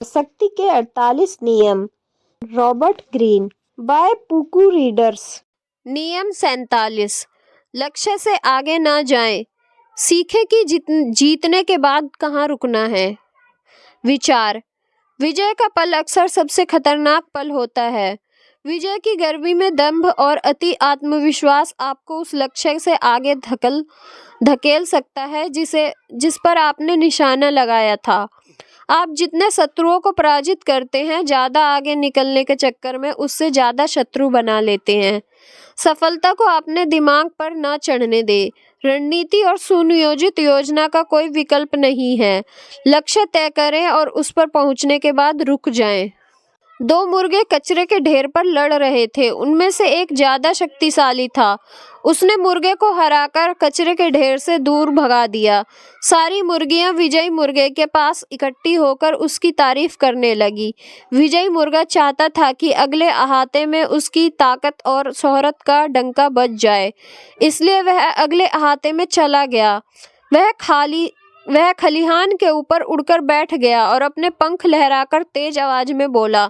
शक्ति के 48 नियम, रॉबर्ट ग्रीन, बाय पुकू रीडर्स। नियम 47, लक्ष्य से आगे ना जाएं, सीखें कि जीतने के बाद कहाँ रुकना है। विचार, विजय का पल अक्सर सबसे खतरनाक पल होता है। विजय की गर्मी में दंभ और अति आत्मविश्वास आपको उस लक्ष्य से आगे धकेल सकता है जिस पर आपने निशाना लगाया था। आप जितने शत्रुओं को पराजित करते हैं, ज्यादा आगे निकलने के चक्कर में उससे ज्यादा शत्रु बना लेते हैं। सफलता को अपने दिमाग पर न चढ़ने दे। रणनीति और सुनियोजित योजना का कोई विकल्प नहीं है। लक्ष्य तय करें और उस पर पहुंचने के बाद रुक जाएं। दो मुर्गे कचरे के ढेर पर लड़ रहे थे। उनमें से एक ज्यादा शक्तिशाली था। उसने मुर्गे को हराकर कचरे के ढेर से दूर भगा दिया। सारी मुर्गियां विजयी मुर्गे के पास इकट्ठी होकर उसकी तारीफ करने लगी। विजयी मुर्गा चाहता था कि अगले अहाते में उसकी ताकत और शोहरत का डंका बज जाए, इसलिए वह अगले अहाते में चला गया। वह खलिहान के ऊपर उड़कर बैठ गया और अपने पंख लहराकर तेज आवाज में बोला,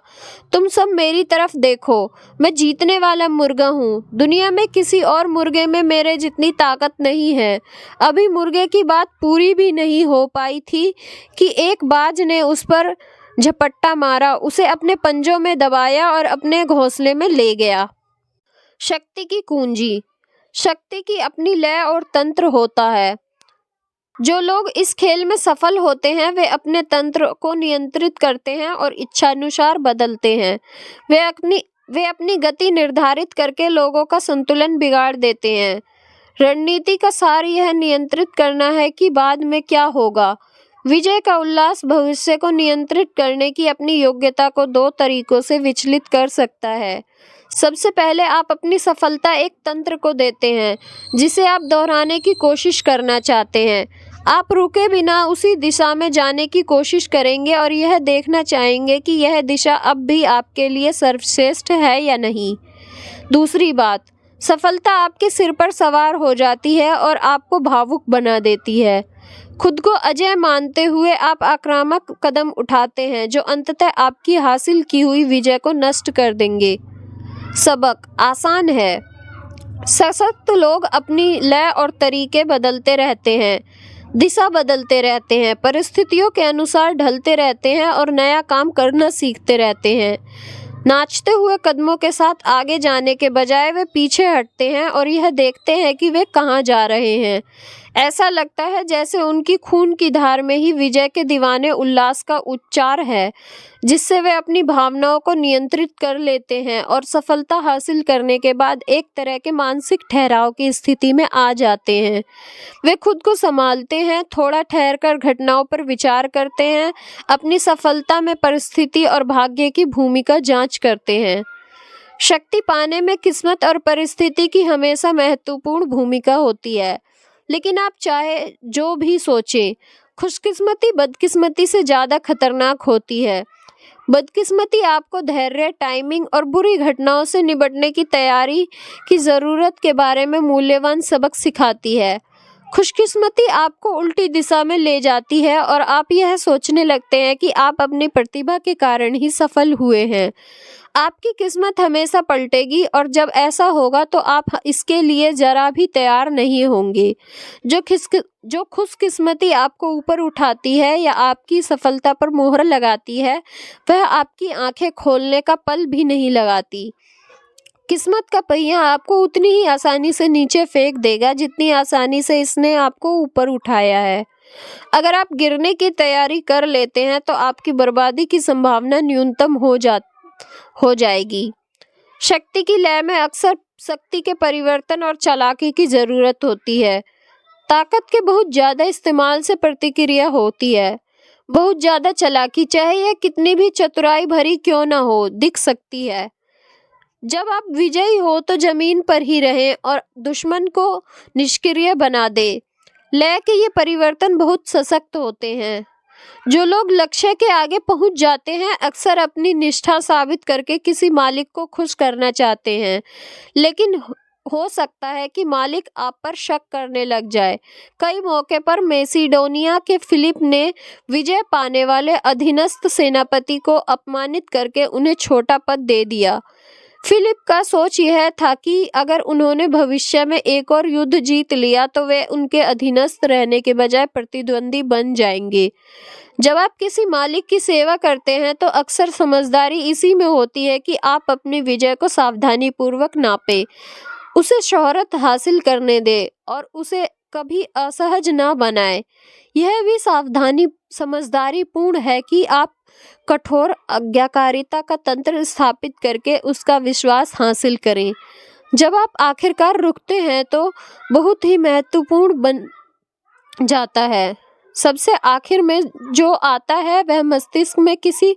तुम सब मेरी तरफ देखो, मैं जीतने वाला मुर्गा हूँ। दुनिया में किसी और मुर्गे में मेरे जितनी ताकत नहीं है। अभी मुर्गे की बात पूरी भी नहीं हो पाई थी कि एक बाज ने उस पर झपट्टा मारा, उसे अपने पंजों में दबाया और अपने घोंसले में ले गया। शक्ति की कुंजी। शक्ति की अपनी लय और तंत्र होता है। जो लोग इस खेल में सफल होते हैं वे अपने तंत्र को नियंत्रित करते हैं और इच्छानुसार बदलते हैं। वे अपनी गति निर्धारित करके लोगों का संतुलन बिगाड़ देते हैं। रणनीति का सार यह नियंत्रित करना है कि बाद में क्या होगा। विजय का उल्लास भविष्य को नियंत्रित करने की अपनी योग्यता को दो तरीकों से विचलित कर सकता है। सबसे पहले आप अपनी सफलता एक तंत्र को देते हैं जिसे आप दोहराने की कोशिश करना चाहते हैं। आप रुके बिना उसी दिशा में जाने की कोशिश करेंगे और यह देखना चाहेंगे कि यह दिशा अब भी आपके लिए सर्वश्रेष्ठ है या नहीं। दूसरी बात, सफलता आपके सिर पर सवार हो जाती है और आपको भावुक बना देती है। खुद को अजय मानते हुए आप आक्रामक कदम उठाते हैं जो अंततः आपकी हासिल की हुई विजय को नष्ट कर देंगे। सबक आसान है। सशक्त लोग अपनी लय और तरीके बदलते रहते हैं, दिशा बदलते रहते हैं, परिस्थितियों के अनुसार ढलते रहते हैं और नया काम करना सीखते रहते हैं। नाचते हुए कदमों के साथ आगे जाने के बजाय वे पीछे हटते हैं और यह देखते हैं कि वे कहाँ जा रहे हैं। ऐसा लगता है जैसे उनकी खून की धार में ही विजय के दीवाने उल्लास का उच्चार है, जिससे वे अपनी भावनाओं को नियंत्रित कर लेते हैं और सफलता हासिल करने के बाद एक तरह के मानसिक ठहराव की स्थिति में आ जाते हैं। वे खुद को संभालते हैं, थोड़ा ठहरकर घटनाओं पर विचार करते हैं, अपनी सफलता में परिस्थिति और भाग्य की भूमिका जांच करते हैं। शक्ति पाने में किस्मत और परिस्थिति की हमेशा महत्वपूर्ण भूमिका होती है, लेकिन आप चाहे जो भी सोचें, खुशकिस्मती बदकिस्मती से ज़्यादा खतरनाक होती है। बदकिस्मती आपको धैर्य, टाइमिंग और बुरी घटनाओं से निपटने की तैयारी की ज़रूरत के बारे में मूल्यवान सबक सिखाती है। खुशकिस्मती आपको उल्टी दिशा में ले जाती है और आप यह सोचने लगते हैं कि आप अपनी प्रतिभा के कारण ही सफल हुए हैं। आपकी किस्मत हमेशा पलटेगी और जब ऐसा होगा तो आप इसके लिए जरा भी तैयार नहीं होंगे। जो खुशकिस्मती आपको ऊपर उठाती है या आपकी सफलता पर मोहर लगाती है, वह आपकी आंखें खोलने का पल भी नहीं लगाती। किस्मत का पहिया आपको उतनी ही आसानी से नीचे फेंक देगा जितनी आसानी से इसने आपको ऊपर उठाया है। अगर आप गिरने की तैयारी कर लेते हैं तो आपकी बर्बादी की संभावना न्यूनतम हो जाएगी। शक्ति की लय में अक्सर शक्ति के परिवर्तन और चालाकी की जरूरत होती है। ताकत के बहुत ज्यादा इस्तेमाल से प्रतिक्रिया होती है। बहुत ज्यादा चालाकी, चाहे यह कितनी भी चतुराई भरी क्यों ना हो, दिख सकती है। जब आप विजयी हो तो जमीन पर ही रहें और दुश्मन को निष्क्रिय बना दे। लय के ये परिवर्तन बहुत सशक्त होते हैं। जो लोग लक्ष्य के आगे पहुंच जाते हैं अक्सर अपनी निष्ठा साबित करके किसी मालिक को खुश करना चाहते हैं, लेकिन हो सकता है कि मालिक आप पर शक करने लग जाए। कई मौके पर मैसिडोनिया के फिलिप ने विजय पाने वाले अधीनस्थ सेनापति को अपमानित करके उन्हें छोटा पद दे दिया। फिलिप का सोच यह था कि अगर उन्होंने भविष्य में एक और युद्ध जीत लिया तो वे उनके अधीनस्थ रहने के बजाय प्रतिद्वंदी बन जाएंगे। जब आप किसी मालिक की सेवा करते हैं तो अक्सर समझदारी इसी में होती है कि आप अपनी विजय को सावधानीपूर्वक नापें, उसे शोहरत हासिल करने दें और उसे कभी असहज ना बनाएं। यह भी सावधानी समझदारी पूर्ण है कि आप कठोर आज्ञाकारिता का तंत्र स्थापित करके उसका विश्वास हासिल करें। जब आप आखिरकार रुकते हैं तो बहुत ही महत्वपूर्ण बन जाता है। सबसे आखिर में जो आता है वह मस्तिष्क में किसी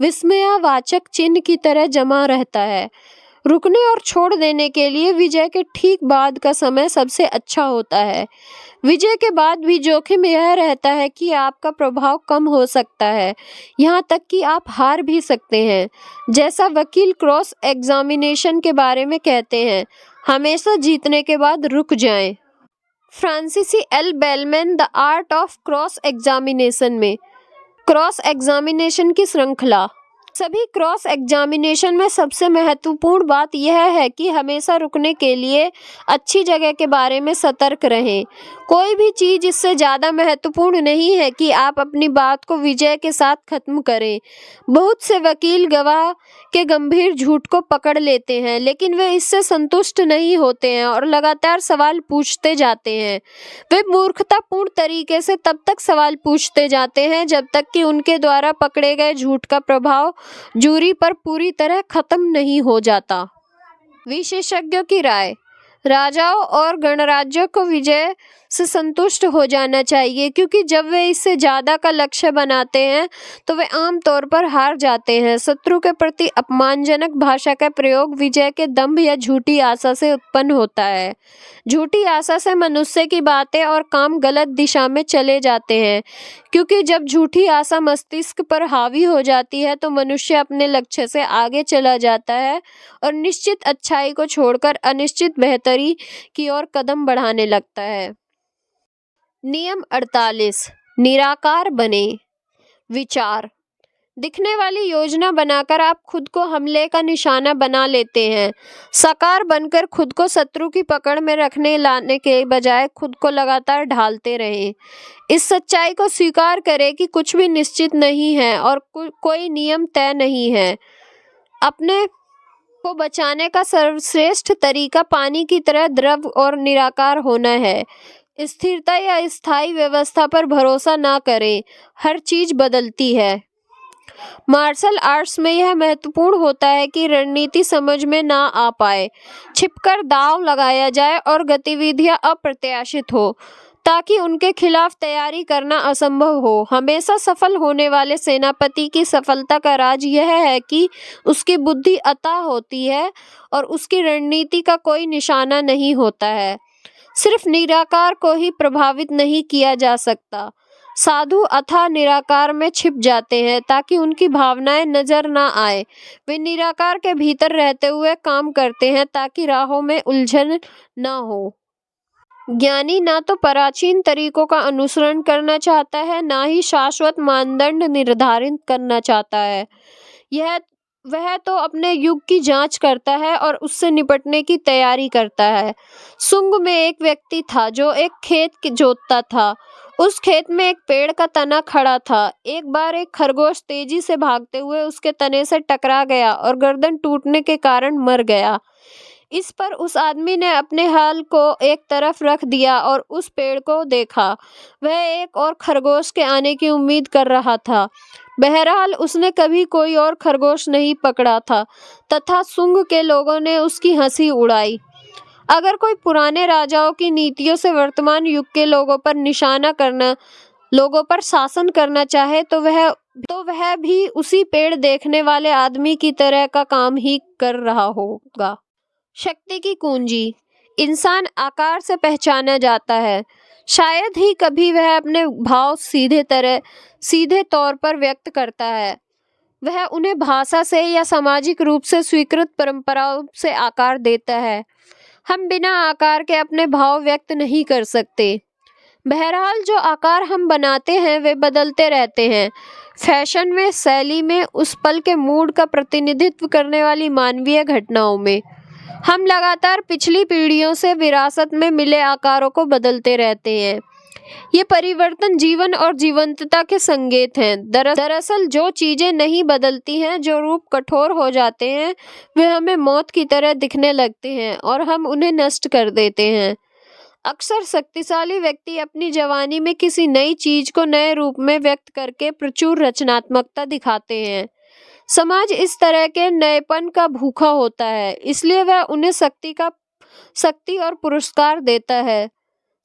विस्मयावाचक चिन्ह की तरह जमा रहता है। रुकने और छोड़ देने के लिए विजय के ठीक बाद का समय सबसे अच्छा होता है। विजय के बाद भी जोखिम यह रहता है कि आपका प्रभाव कम हो सकता है, यहाँ तक कि आप हार भी सकते हैं। जैसा वकील क्रॉस एग्जामिनेशन के बारे में कहते हैं, हमेशा जीतने के बाद रुक जाएं। फ्रांसीसी L bellman the art of cross examination में क्रॉस एग्जामिनेशन की श्रृंखला। सभी क्रॉस एग्जामिनेशन में सबसे महत्वपूर्ण बात यह है कि हमेशा रुकने के लिए अच्छी जगह के बारे में सतर्क रहें। कोई भी चीज़ इससे ज़्यादा महत्वपूर्ण नहीं है कि आप अपनी बात को विजय के साथ खत्म करें। बहुत से वकील गवाह के गंभीर झूठ को पकड़ लेते हैं, लेकिन वे इससे संतुष्ट नहीं होते हैं और लगातार सवाल पूछते जाते हैं। वे मूर्खतापूर्ण तरीके से तब तक सवाल पूछते जाते हैं जब तक कि उनके द्वारा पकड़े गए झूठ का प्रभाव जूरी पर पूरी तरह खत्म नहीं हो जाता। विशेषज्ञों की राय। राजाओं और गणराज्यों को विजय से संतुष्ट हो जाना चाहिए, क्योंकि जब वे इससे ज्यादा का लक्ष्य बनाते हैं तो वे आमतौर पर हार जाते हैं। शत्रु के प्रति अपमानजनक भाषा का प्रयोग विजय के दंभ या झूठी आशा से उत्पन्न होता है। झूठी आशा से मनुष्य की बातें और काम गलत दिशा में चले जाते हैं, क्योंकि जब झूठी आशा मस्तिष्क पर हावी हो जाती है तो मनुष्य अपने लक्ष्य से आगे चला जाता है और निश्चित अच्छाई को छोड़कर अनिश्चित बेहतरी की ओर कदम बढ़ाने लगता है। नियम 48। निराकार बने। विचार। दिखने वाली योजना बनाकर आप खुद को हमले का निशाना बना लेते हैं। साकार बनकर खुद को शत्रु की पकड़ में रखने लाने के बजाय खुद को लगातार ढालते रहें। इस सच्चाई को स्वीकार करें कि कुछ भी निश्चित नहीं है और कोई नियम तय नहीं है। अपने को बचाने का सर्वश्रेष्ठ तरीका पानी की तरह द्रव और निराकार होना है। स्थिरता या स्थायी व्यवस्था पर भरोसा ना करें, हर चीज बदलती है। मार्शल आर्ट्स में यह महत्वपूर्ण होता है कि रणनीति समझ में ना आ पाए, छिपकर दांव लगाया जाए और गतिविधियां अप्रत्याशित हो, ताकि उनके खिलाफ तैयारी करना असंभव हो। हमेशा सफल होने वाले सेनापति की सफलता का राज यह है कि उसकी बुद्धि अथाह होती है और उसकी रणनीति का कोई निशाना नहीं होता है। सिर्फ निराकार को ही प्रभावित नहीं किया जा सकता। साधु अथाह निराकार में छिप जाते हैं ताकि उनकी भावनाएं नजर ना आए। वे निराकार के भीतर रहते हुए काम करते हैं ताकि राहों में उलझन ना हो। ज्ञानी ना तो प्राचीन तरीकों का अनुसरण करना चाहता है, ना ही शाश्वत मानदंड निर्धारित करना चाहता है। वह तो अपने युग की जांच करता है और उससे निपटने की तैयारी करता है। सुंग में एक व्यक्ति था जो एक खेत जोतता था। उस खेत में एक पेड़ का तना खड़ा था। एक बार एक खरगोश तेजी से भागते हुए उसके तने से टकरा गया और गर्दन टूटने के कारण मर गया। इस पर उस आदमी ने अपने हाल को एक तरफ रख दिया और उस पेड़ को देखा। वह एक और खरगोश के आने की उम्मीद कर रहा था। बहरहाल उसने कभी कोई और खरगोश नहीं पकड़ा था तथा सुंग के लोगों ने उसकी हंसी उड़ाई। अगर कोई पुराने राजाओं की नीतियों से वर्तमान युग के लोगों पर शासन करना चाहे तो वह भी उसी पेड़ देखने वाले आदमी की तरह का काम ही कर रहा होगा। शक्ति की कुंजी। इंसान आकार से पहचाना जाता है। शायद ही कभी वह अपने भाव सीधे तौर पर व्यक्त करता है। वह उन्हें भाषा से या सामाजिक रूप से स्वीकृत परंपराओं से आकार देता है। हम बिना आकार के अपने भाव व्यक्त नहीं कर सकते। बहरहाल जो आकार हम बनाते हैं वे बदलते रहते हैं। फैशन में, शैली में, उस पल के मूड का प्रतिनिधित्व करने वाली मानवीय घटनाओं में हम लगातार पिछली पीढ़ियों से विरासत में मिले आकारों को बदलते रहते हैं। ये परिवर्तन जीवन और जीवंतता के संकेत हैं। दरअसल जो चीजें नहीं बदलती हैं, जो रूप कठोर हो जाते हैं, वे हमें मौत की तरह दिखने लगते हैं और हम उन्हें नष्ट कर देते हैं। अक्सर शक्तिशाली व्यक्ति अपनी जवानी में किसी नई चीज को नए रूप में व्यक्त करके प्रचुर रचनात्मकता दिखाते हैं। समाज इस तरह के नएपन का भूखा होता है, इसलिए वह उन्हें शक्ति और पुरस्कार देता है।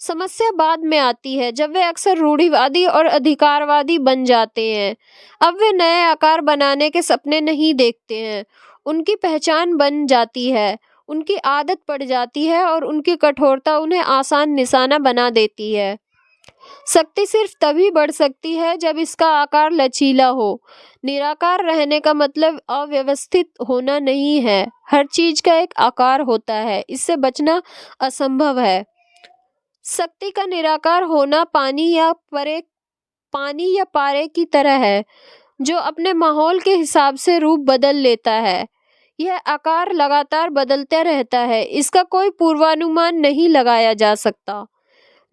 समस्या बाद में आती है, जब वे अक्सर रूढ़िवादी और अधिकारवादी बन जाते हैं। अब वे नए आकार बनाने के सपने नहीं देखते हैं। उनकी पहचान बन जाती है, उनकी आदत पड़ जाती है और उनकी कठोरता उन्हें आसान निशाना बना देती है। शक्ति सिर्फ तभी बढ़ सकती है जब इसका आकार लचीला हो। निराकार रहने का मतलब अव्यवस्थित होना नहीं है। हर चीज का एक आकार होता है, इससे बचना असंभव है। शक्ति का निराकार होना पानी या पारे की तरह है, जो अपने माहौल के हिसाब से रूप बदल लेता है। यह आकार लगातार बदलता रहता है, इसका कोई पूर्वानुमान नहीं लगाया जा सकता।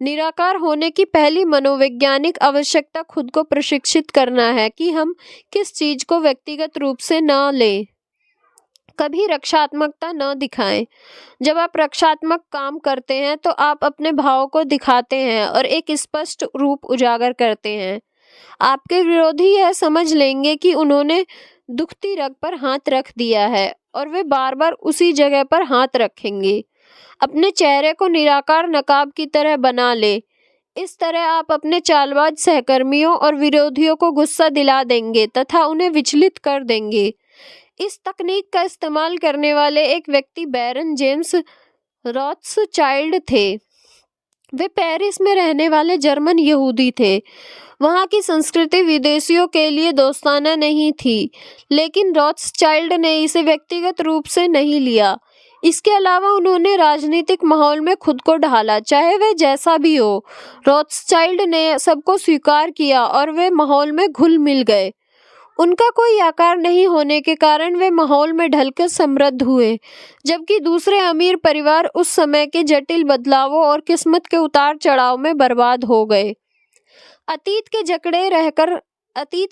निराकार होने की पहली मनोवैज्ञानिक आवश्यकता खुद को प्रशिक्षित करना है कि हम किस चीज को व्यक्तिगत रूप से न लें, कभी रक्षात्मकता न दिखाएं। जब आप रक्षात्मक काम करते हैं तो आप अपने भाव को दिखाते हैं और एक स्पष्ट रूप उजागर करते हैं। आपके विरोधी यह समझ लेंगे कि उन्होंने दुखती रग पर हाथ रख दिया है और वे बार बार उसी जगह पर हाथ रखेंगे। अपने चेहरे को निराकार नकाब की तरह बना ले। इस तरह आप अपने चालबाज सहकर्मियों और विरोधियों को गुस्सा दिला देंगे तथा उन्हें विचलित कर देंगे। इस तकनीक का इस्तेमाल करने वाले एक व्यक्ति बैरन जेम्स रॉथस्चाइल्ड थे। वे पेरिस में रहने वाले जर्मन यहूदी थे। वहाँ की संस्कृति विदेशियों के लिए दोस्ताना नहीं थी, लेकिन रॉथस्चाइल्ड ने इसे व्यक्तिगत रूप से नहीं लिया। इसके अलावा उन्होंने राजनीतिक माहौल में खुद को ढाला, चाहे वह जैसा भी हो। रॉथस्चाइल्ड ने सबको स्वीकार किया और वे माहौल में घुल मिल गए। उनका कोई आकार नहीं होने के कारण वे माहौल में ढलकर समृद्ध हुए, जबकि दूसरे अमीर परिवार उस समय के जटिल बदलावों और किस्मत के उतार चढ़ाव में बर्बाद हो गए। अतीत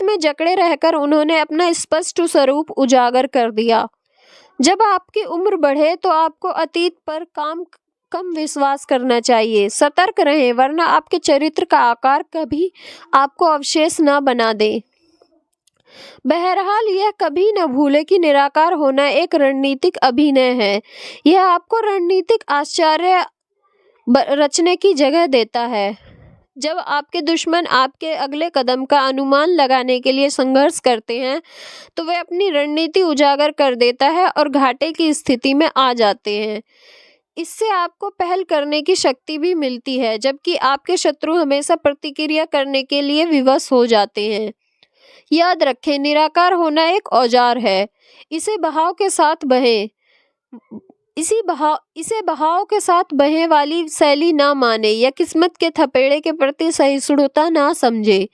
में जकड़े रहकर उन्होंने अपना स्पष्ट स्वरूप उजागर कर दिया। जब आपकी उम्र बढ़े तो आपको अतीत पर कम विश्वास करना चाहिए। सतर्क रहें, वरना आपके चरित्र का आकार कभी आपको अवशेष न बना दे। बहरहाल यह कभी न भूले कि निराकार होना एक रणनीतिक अभिनय है। यह आपको रणनीतिक आश्चर्य रचने की जगह देता है। जब आपके दुश्मन आपके अगले कदम का अनुमान लगाने के लिए संघर्ष करते हैं तो वे अपनी रणनीति उजागर कर देता है और घाटे की स्थिति में आ जाते हैं। इससे आपको पहल करने की शक्ति भी मिलती है, जबकि आपके शत्रु हमेशा प्रतिक्रिया करने के लिए विवश हो जाते हैं। याद रखें, निराकार होना एक औजार है। इसे बहाव के साथ बहे वाली शैली ना माने या किस्मत के थपेड़े के प्रति सहिष्णुता ना समझे।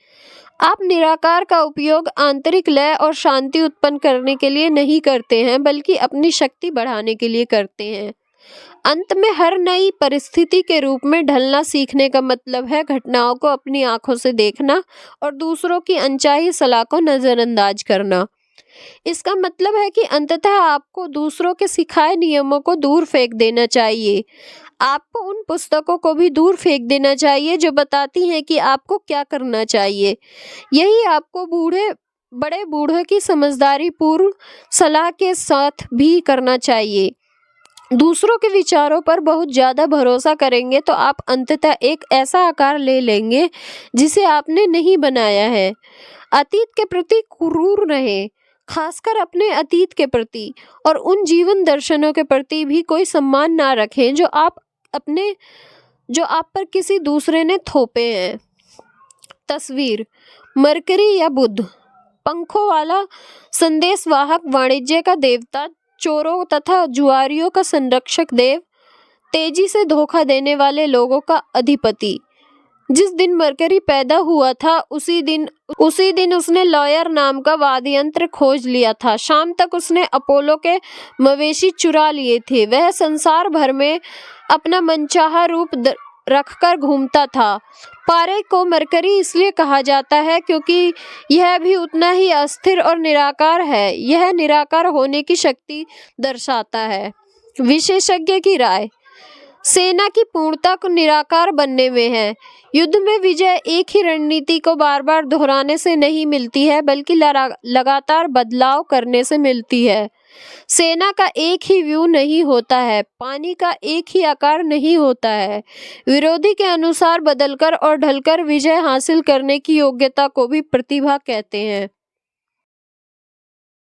आप निराकार का उपयोग आंतरिक लय और शांति उत्पन्न करने के लिए नहीं करते हैं, बल्कि अपनी शक्ति बढ़ाने के लिए करते हैं। अंत में हर नई परिस्थिति के रूप में ढलना सीखने का मतलब है घटनाओं को अपनी आंखों से देखना और दूसरों की अनचाही सलाह को नजरअंदाज करना। इसका मतलब है कि अंततः आपको दूसरों के सिखाए नियमों को दूर फेंक देना चाहिए। आपको उन पुस्तकों को भी दूर फेंक देना चाहिए जो बताती हैं कि आपको क्या करना चाहिए। यही आपको बड़े बूढ़े की समझदारी पूर्ण सलाह के साथ भी करना चाहिए। दूसरों के विचारों पर बहुत ज़्यादा भरोसा करेंगे तो आप अंततः एक ऐसा आकार ले लेंगे जिसे आपने नहीं बनाया है। अतीत के प्रति क्रूर रहें, खासकर अपने अतीत के प्रति, और उन जीवन दर्शनों के प्रति भी कोई सम्मान ना रखें जो आप पर किसी दूसरे ने थोपे हैं। तस्वीर: मरकरी या बुध, पंखों वाला संदेशवाहक, वाणिज्य का देवता, चोरों तथा जुआरियों का संरक्षक देव, तेजी से धोखा देने वाले लोगों का अधिपति। जिस दिन मरकरी पैदा हुआ था उसी दिन उसने लॉयर नाम का वाद्य यंत्र खोज लिया था। शाम तक उसने अपोलो के मवेशी चुरा लिए थे। वह संसार भर में अपना मनचाहा रूप रखकर घूमता था। पारे को मरकरी इसलिए कहा जाता है क्योंकि यह भी उतना ही अस्थिर और निराकार है। यह निराकार होने की शक्ति दर्शाता है। विशेषज्ञ की राय, सेना की पूर्णता को निराकार बनने में है। युद्ध में विजय एक ही रणनीति को बार बार दोहराने से नहीं मिलती है, बल्कि लगातार बदलाव करने से मिलती है। सेना का एक ही व्यू नहीं होता है, पानी का एक ही आकार नहीं होता है। विरोधी के अनुसार बदलकर और ढलकर विजय हासिल करने की योग्यता को भी प्रतिभा कहते हैं।